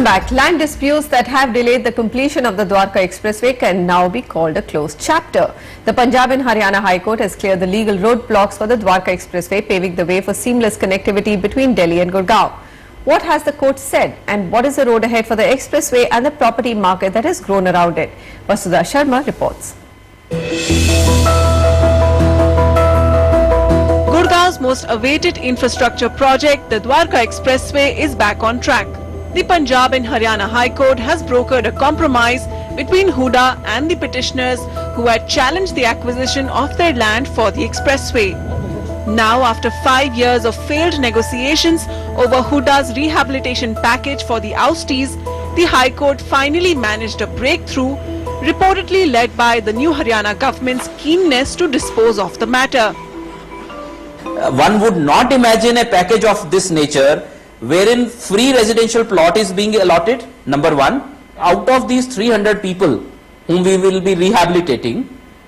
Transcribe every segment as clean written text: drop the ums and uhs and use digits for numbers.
Welcome back. Land disputes that have delayed the completion of the Dwarka Expressway can now be called a closed chapter. The Punjab and Haryana High Court has cleared the legal roadblocks for the Dwarka Expressway, paving the way for seamless connectivity between Delhi and Gurgaon. What has the court said, and what is the road ahead for the expressway and the property market that has grown around it? Vasudha Sharma reports. Gurgaon's most awaited infrastructure project, the Dwarka Expressway, is back on track. The Punjab and Haryana High Court has brokered a compromise between Huda and the petitioners who had challenged the acquisition of their land for the expressway. Now, after 5 years of failed negotiations over Huda's rehabilitation package for the ousties, the High Court finally managed a breakthrough, reportedly led by the new Haryana government's keenness to dispose of the matter. One would not imagine a package of this nature wherein free residential plot is being allotted, number one. Out of these 300 people whom we will be rehabilitating,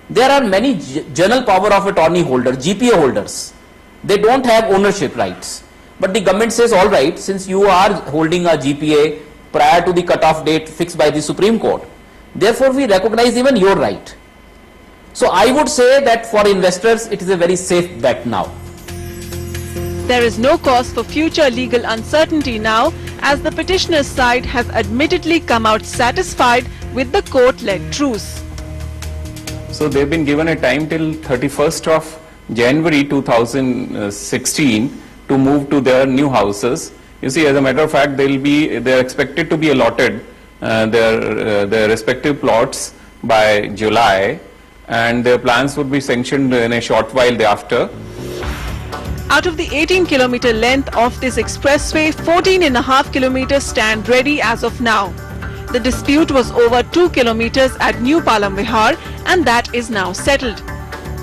there are many general power of attorney holders, GPA holders. They don't have ownership rights. But the government says, all right, since you are holding a GPA prior to the cut-off date fixed by the Supreme Court, therefore we recognize even your right. So I would say that for investors, it is a very safe bet now. There is no cause for future legal uncertainty now, as the petitioner's side has admittedly come out satisfied with the court-led truce. So they've been given a time till 31st of January 2016 to move to their new houses. You see, as a matter of fact, they're expected to be allotted their respective plots by July, and their plans would be sanctioned in a short while thereafter. Out of the 18-kilometer length of this expressway, 14.5 kilometers stand ready as of now. The dispute was over 2 kilometers at New Palam Vihar, and that is now settled.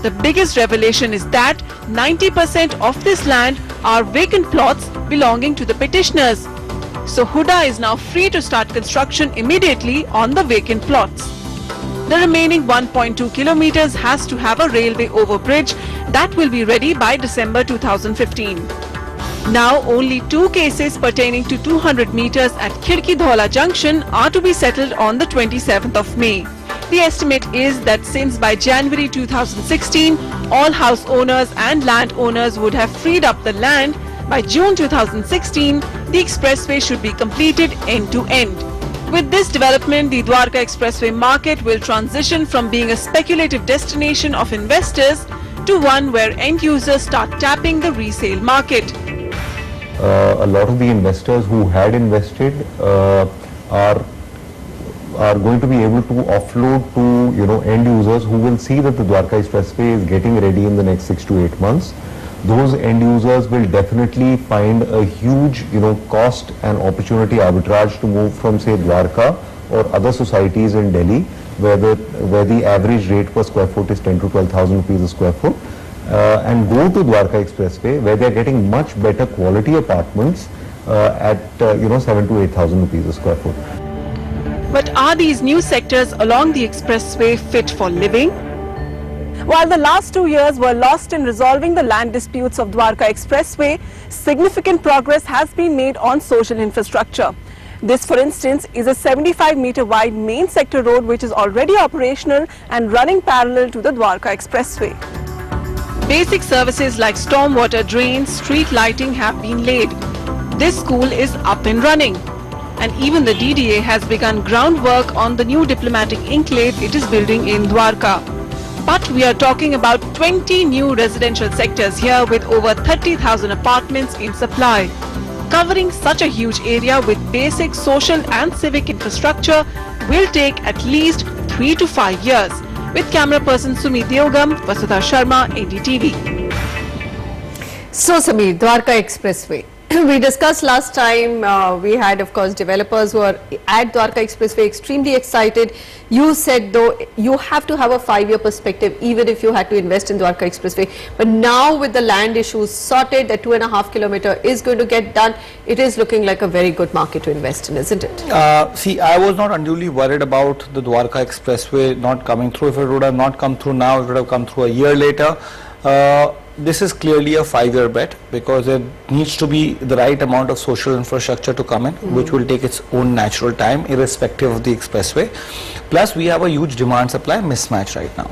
The biggest revelation is that 90% of this land are vacant plots belonging to the petitioners. So Huda is now free to start construction immediately on the vacant plots. The remaining 1.2 kilometers has to have a railway overbridge that will be ready by December 2015. Now only 2 cases pertaining to 200 meters at Khirki Dhaula junction are to be settled on the 27th of May. The estimate is that since by January 2016, all house owners and land owners would have freed up the land, by June 2016, the expressway should be completed end to end. With this development, the Dwarka Expressway market will transition from being a speculative destination of investors to one where end users start tapping the resale market. A lot of the investors who had invested are going to be able to offload to end users who will see that the Dwarka Expressway is getting ready in the next 6 to 8 months. Those end users will definitely find a huge cost and opportunity arbitrage to move from, say, Dwarka or other societies in Delhi where the average rate per square foot is 10 to 12,000 rupees a square foot, and go to Dwarka Expressway where they are getting much better quality apartments at 7 to 8,000 rupees a square foot. But are these new sectors along the expressway fit for living? While the last 2 years were lost in resolving the land disputes of Dwarka Expressway, significant progress has been made on social infrastructure. This, for instance, is a 75-meter wide main sector road which is already operational and running parallel to the Dwarka Expressway. Basic services like stormwater drains, street lighting have been laid. This school is up and running. And even the DDA has begun groundwork on the new diplomatic enclave it is building in Dwarka. But we are talking about 20 new residential sectors here with over 30,000 apartments in supply. Covering such a huge area with basic social and civic infrastructure will take at least 3 to 5 years. With camera person Sumit Yogam, Vasudha Sharma, NDTV. So Samir, Dwarka Expressway. We discussed last time, we had of course developers who are at Dwarka Expressway extremely excited. You said though you have to have a 5-year perspective even if you had to invest in Dwarka Expressway. But now with the land issues sorted, the 2.5 kilometer is going to get done. It is looking like a very good market to invest in, isn't it? See, I was not unduly worried about the Dwarka Expressway not coming through. If it would have not come through now, it would have come through a year later. This is clearly a 5-year bet because there needs to be the right amount of social infrastructure to come in, which will take its own natural time irrespective of the expressway. Plus we have a huge demand supply mismatch right now.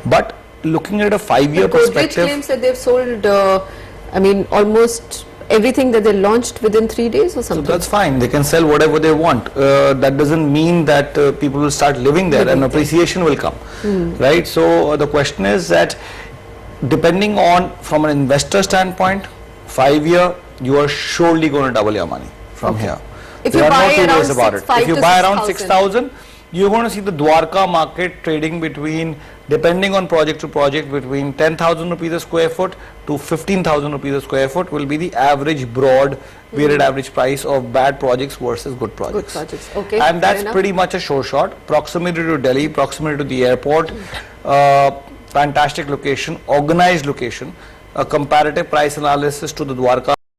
But looking at a 5-year Godrej perspective, claims that they've sold, I mean, almost everything that they launched within 3 days or so something. that's fine. They can sell whatever they want. That doesn't mean that people will start living there and appreciation will come, right? So the question is that depending on from an investor standpoint, 5-year, you are surely going to double your money from here. If There you are no buy two around ways about it. 5 If you to buy around 6,000, 6,000, you're going to see the Dwarka market trading between, depending on project to project, between 10,000 rupees a square foot to 15,000 rupees a square foot will be the average broad weighted average price of bad projects versus good projects. Good projects, okay. And fair that's enough. pretty much a sure shot. Proximity to Delhi, proximity to the airport, fantastic location, organized location, a comparative price analysis to the Dwarka